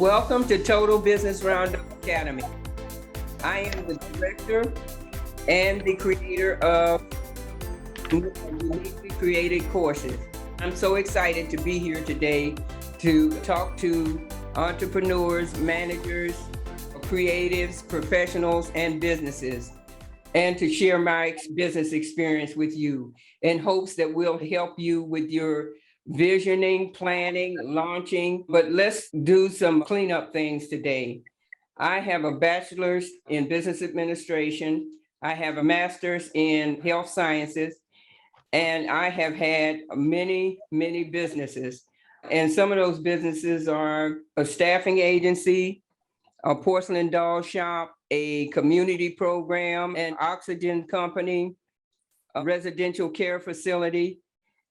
Welcome to Total Business Roundup Academy. I am the director and the creator of uniquely created courses. I'm so excited to be here today to talk to entrepreneurs, managers, creatives, professionals, and businesses, and to share my business experience with you in hopes that we'll help you with your visioning, planning, launching. But let's do some cleanup things today. I have a bachelor's in business administration. I have a master's in health sciences, and I have had many businesses. And some of those businesses are a staffing agency, a porcelain doll shop, a community program, an oxygen company, a residential care facility.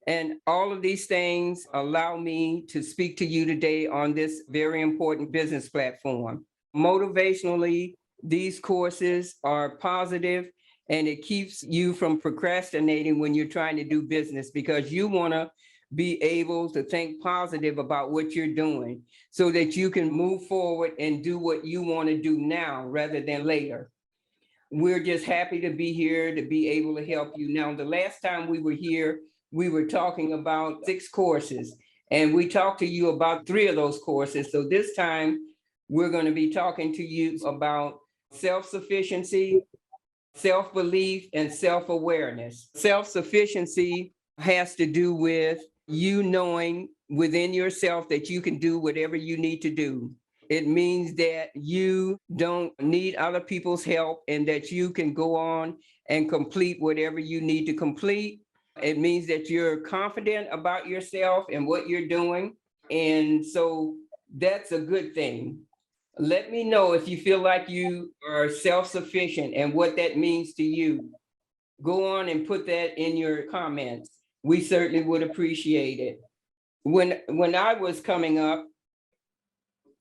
And all of these things allow me to speak to you today on this very important business platform. Motivationally, these courses are positive, and it keeps you from procrastinating when you're trying to do business, because you want to be able to think positive about what you're doing so that you can move forward and do what you want to do now rather than later. We're just happy to be here to be able to help you. Now, the last time we were here, we were talking about 6 courses, and we talked to you about 3 of those courses. So this time we're going to be talking to you about self-sufficiency, self-belief, and self-awareness. Self-sufficiency has to do with you knowing within yourself that you can do whatever you need to do. It means that you don't need other people's help and that you can go on and complete whatever you need to complete. It means that you're confident about yourself and what you're doing. And so that's a good thing. Let me know if you feel like you are self-sufficient and what that means to you. Go on and put that in your comments. We certainly would appreciate it. When I was coming up,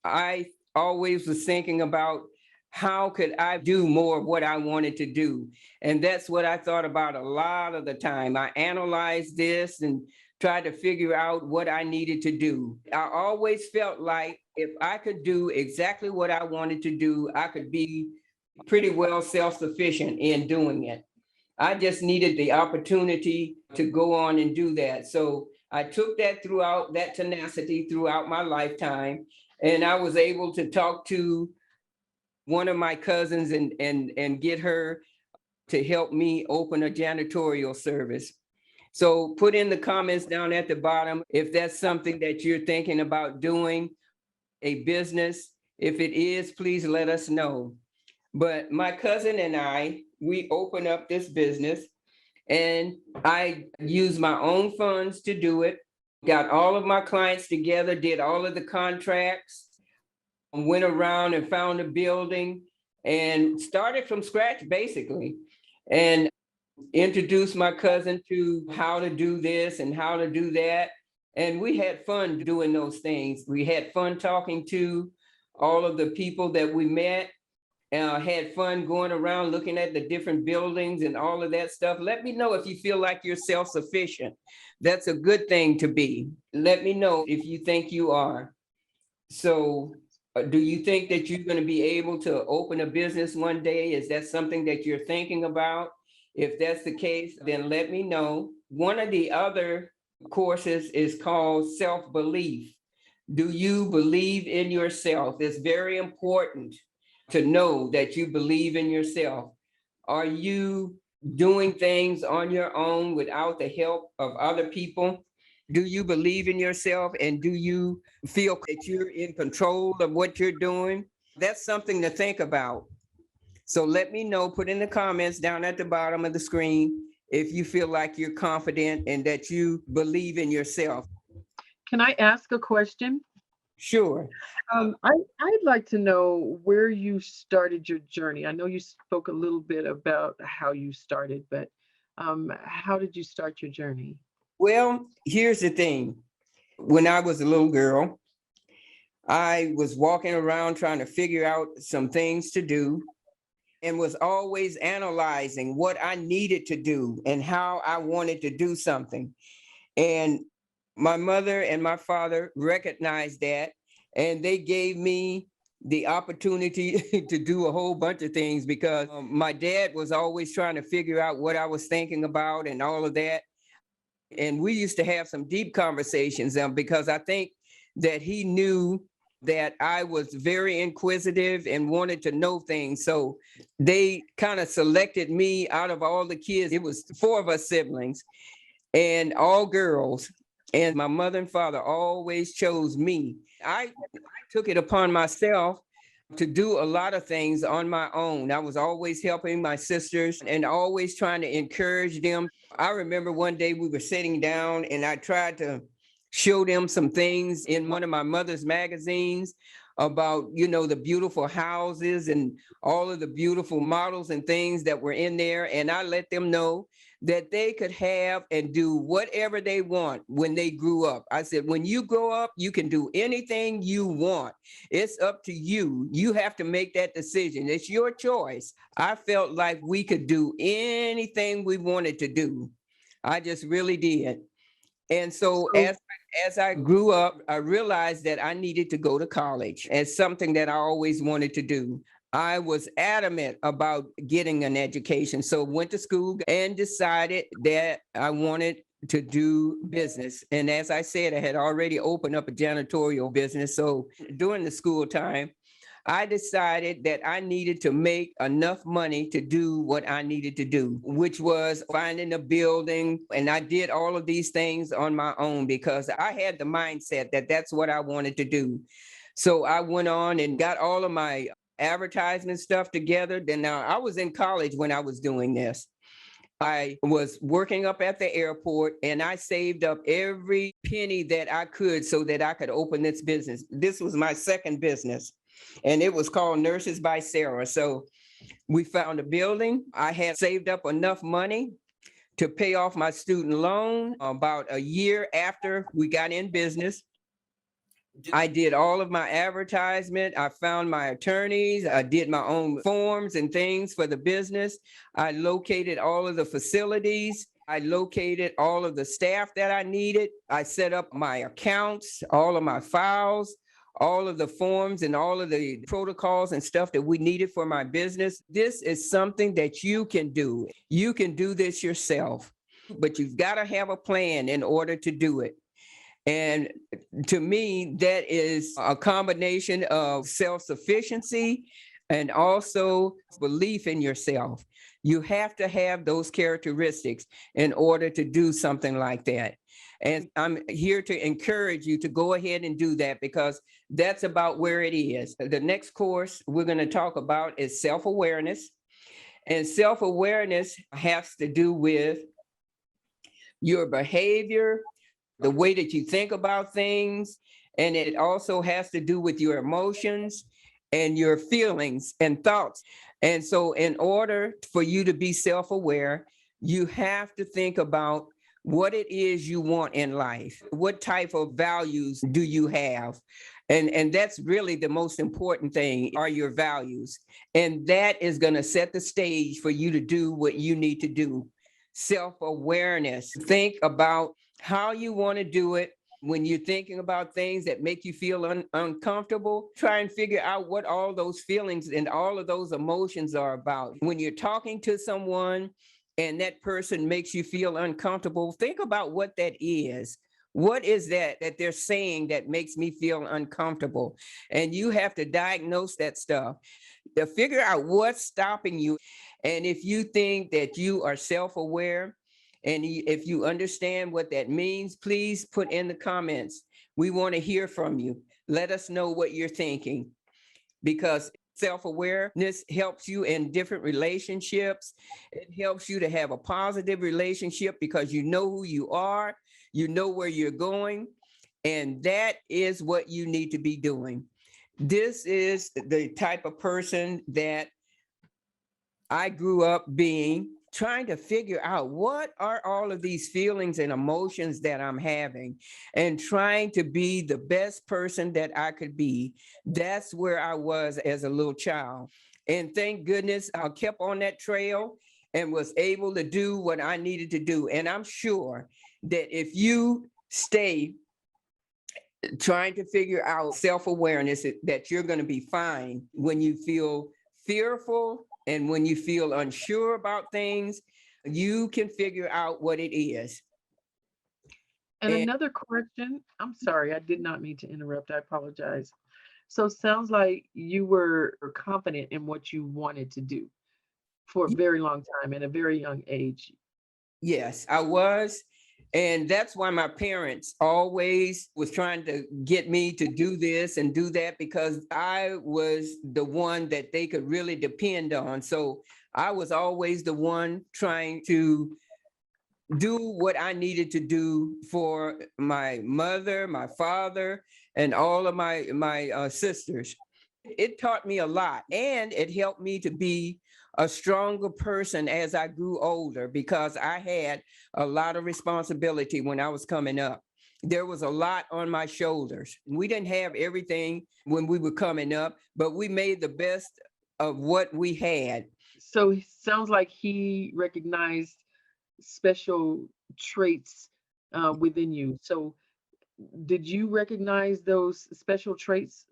I always was thinking about how could I do more of what I wanted to do? And that's what I thought about a lot of the time. I analyzed this and tried to figure out what I needed to do. I always felt like if I could do exactly what I wanted to do, I could be pretty well self-sufficient in doing it. I just needed the opportunity to go on and do that. So I took that tenacity throughout my lifetime. And I was able to talk to one of my cousins and get her to help me open a janitorial service. So put in the comments down at the bottom if that's something that you're thinking about doing, a business. If it is, please let us know. But my cousin and I, we opened up this business, and I used my own funds to do it. Got all of my clients together, did all of the contracts, went around and found a building and started from scratch basically, and introduced my cousin to how to do this and how to do that. And we had fun doing those things. We had fun talking to all of the people that we met. Had fun going around looking at the different buildings and all of that stuff. Let me know if you feel like you're self-sufficient. That's a good thing to be. Let me know if you think you are. So do you think that you're going to be able to open a business one day? Is that something that you're thinking about? If that's the case, then let me know. One of the other courses is called self-belief. Do you believe in yourself? It's very important to know that you believe in yourself. Are you doing things on your own without the help of other people? Do you believe in yourself, and do you feel that you're in control of what you're doing? That's something to think about. So let me know, put in the comments down at the bottom of the screen if you feel like you're confident and that you believe in yourself. Can I ask a question? Sure. I'd like to know where you started your journey. I know you spoke a little bit about how you started, but how did you start your journey? Well, here's the thing. When I was a little girl, I was walking around trying to figure out some things to do and was always analyzing what I needed to do and how I wanted to do something. And my mother and my father recognized that, and they gave me the opportunity to do a whole bunch of things because my dad was always trying to figure out what I was thinking about and all of that. And we used to have some deep conversations because I think that he knew that I was very inquisitive and wanted to know things. So they kind of selected me out of all the kids. It was four of us siblings and all girls. And my mother and father always chose me. I took it upon myself to do a lot of things on my own. I was always helping my sisters and always trying to encourage them. I remember one day we were sitting down and I tried to show them some things in one of my mother's magazines about, the beautiful houses and all of the beautiful models and things that were in there. And I let them know that they could have and do whatever they want when they grew up. I said, when you grow up, you can do anything you want. It's up to you. You have to make that decision. It's your choice. I felt like we could do anything we wanted to do. I just really did. And so as I grew up, I realized that I needed to go to college as something that I always wanted to do. I was adamant about getting an education. So went to school and decided that I wanted to do business. And as I said, I had already opened up a janitorial business. So during the school time, I decided that I needed to make enough money to do what I needed to do, which was finding a building. And I did all of these things on my own because I had the mindset that that's what I wanted to do. So I went on and got all of my advertisement stuff together. Then now I was in college when I was doing this. I was working up at the airport and I saved up every penny that I could so that I could open this business. This was my second business and it was called Nurses by Sarah. So we found a building. I had saved up enough money to pay off my student loan about a year after we got in business. I did all of my advertisement. I found my attorneys. I did my own forms and things for the business. I located all of the facilities. I located all of the staff that I needed. I set up my accounts, all of my files, all of the forms and all of the protocols and stuff that we needed for my business. This is something that you can do. You can do this yourself, but you've got to have a plan in order to do it. And to me, that is a combination of self-sufficiency and also belief in yourself. You have to have those characteristics in order to do something like that. And I'm here to encourage you to go ahead and do that because that's about where it is. The next course we're going to talk about is self-awareness. And self-awareness has to do with your behavior, the way that you think about things, and it also has to do with your emotions and your feelings and thoughts. And so in order for you to be self-aware, you have to think about what it is you want in life. What type of values do you have? And that's really the most important thing, are your values. And that is going to set the stage for you to do what you need to do. Self-awareness. Think about how you want to do it. When you're thinking about things that make you feel uncomfortable, try and figure out what all those feelings and all of those emotions are about. When you're talking to someone and that person makes you feel uncomfortable, think about what that is. What is that they're saying that makes me feel uncomfortable? And you have to diagnose that stuff to figure out what's stopping you. And if you think that you are self-aware, and if you understand what that means, please put in the comments. We want to hear from you. Let us know what you're thinking, because self-awareness helps you in different relationships. It helps you to have a positive relationship because you know who you are, you know where you're going, and that is what you need to be doing. This is the type of person that I grew up being, trying to figure out what are all of these feelings and emotions that I'm having and trying to be the best person that I could be. That's where I was as a little child. And thank goodness I kept on that trail and was able to do what I needed to do. And I'm sure that if you stay trying to figure out self-awareness that you're going to be fine when you feel fearful and when you feel unsure about things, you can figure out what it is. And And another question, I'm sorry, I did not mean to interrupt. I apologize. So it sounds like you were confident in what you wanted to do for a very long time at a very young age. yes, I was. And that's why my parents always was trying to get me to do this and do that, because I was the one that they could really depend on. So I was always the one trying to do what I needed to do for my mother, my father, and all of my sisters. It taught me a lot, and it helped me to be a stronger person as I grew older, because I had a lot of responsibility when I was coming up. There was a lot on my shoulders. We didn't have everything when we were coming up, but we made the best of what we had. So it sounds like he recognized special traits within you. So did you recognize those special traits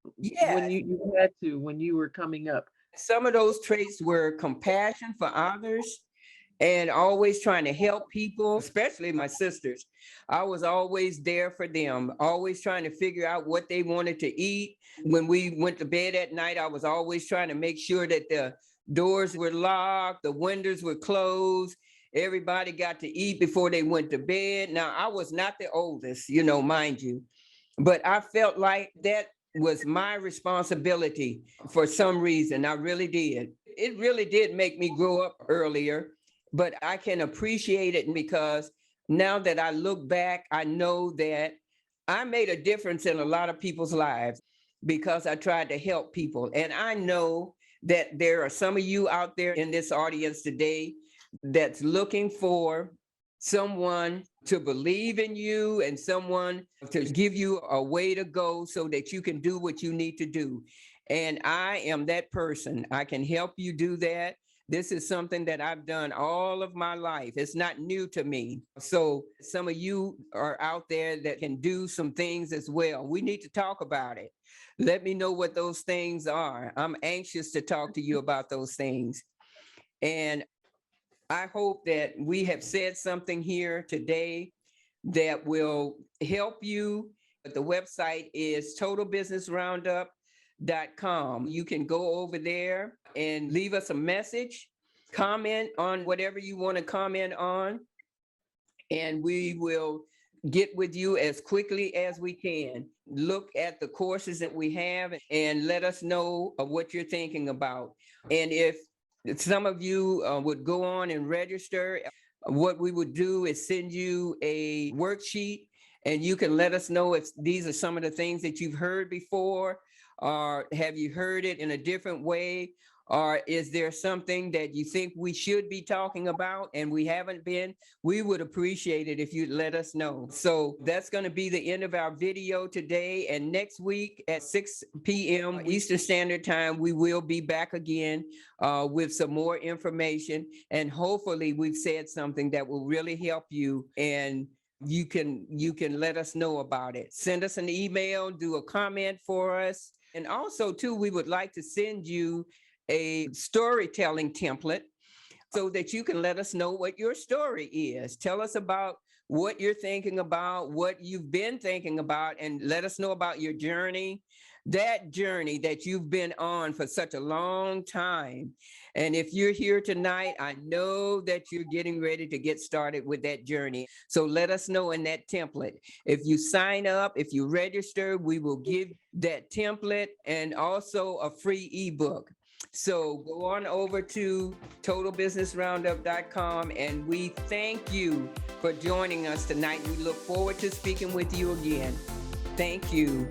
when Yes, you had to, when you were coming up? some of those traits were compassion for others and always trying to help people, especially my sisters. I was always there for them, always trying to figure out what they wanted to eat. When we went to bed at night, I was always trying to make sure that the doors were locked, the windows were closed. Everybody got to eat before they went to bed. Now, I was not the oldest, mind you, but I felt like that was my responsibility for some reason. I really did. It really did make me grow up earlier, but I can appreciate it because now that I look back, I know that I made a difference in a lot of people's lives because I tried to help people. And I know that there are some of you out there in this audience today that's looking for someone to believe in you and someone to give you a way to go so that you can do what you need to do. And I am that person. I can help you do that. This is something that I've done all of my life. It's not new to me. So some of you are out there that can do some things as well. We need to talk about it. Let me know what those things are. I'm anxious to talk to you about those things. And I hope that we have said something here today that will help you. The website is totalbusinessroundup.com. You can go over there and leave us a message, comment on whatever you want to comment on, and we will get with you as quickly as we can. Look at the courses that we have and let us know what you're thinking about. And if some of you would go on and register, what we would do is send you a worksheet and you can let us know if these are some of the things that you've heard before, or have you heard it in a different way, or is there something that you think we should be talking about and we haven't been? We would appreciate it if you'd let us know. So that's going to be the end of our video today. And next week at 6 p.m. Eastern Standard Time, we will be back again with some more information. And hopefully we've said something that will really help you, and you can let us know about it. Send us an email, do a comment for us. And also too, we would like to send you a storytelling template so that you can let us know what your story is. Tell us about what you're thinking about, what you've been thinking about, and let us know about your journey, that journey that you've been on for such a long time. And if you're here tonight, I know that you're getting ready to get started with that journey. So let us know in that template. If you sign up, if you register, we will give that template and also a free ebook. So go on over to totalbusinessroundup.com, and we thank you for joining us tonight. We look forward to speaking with you again. Thank you.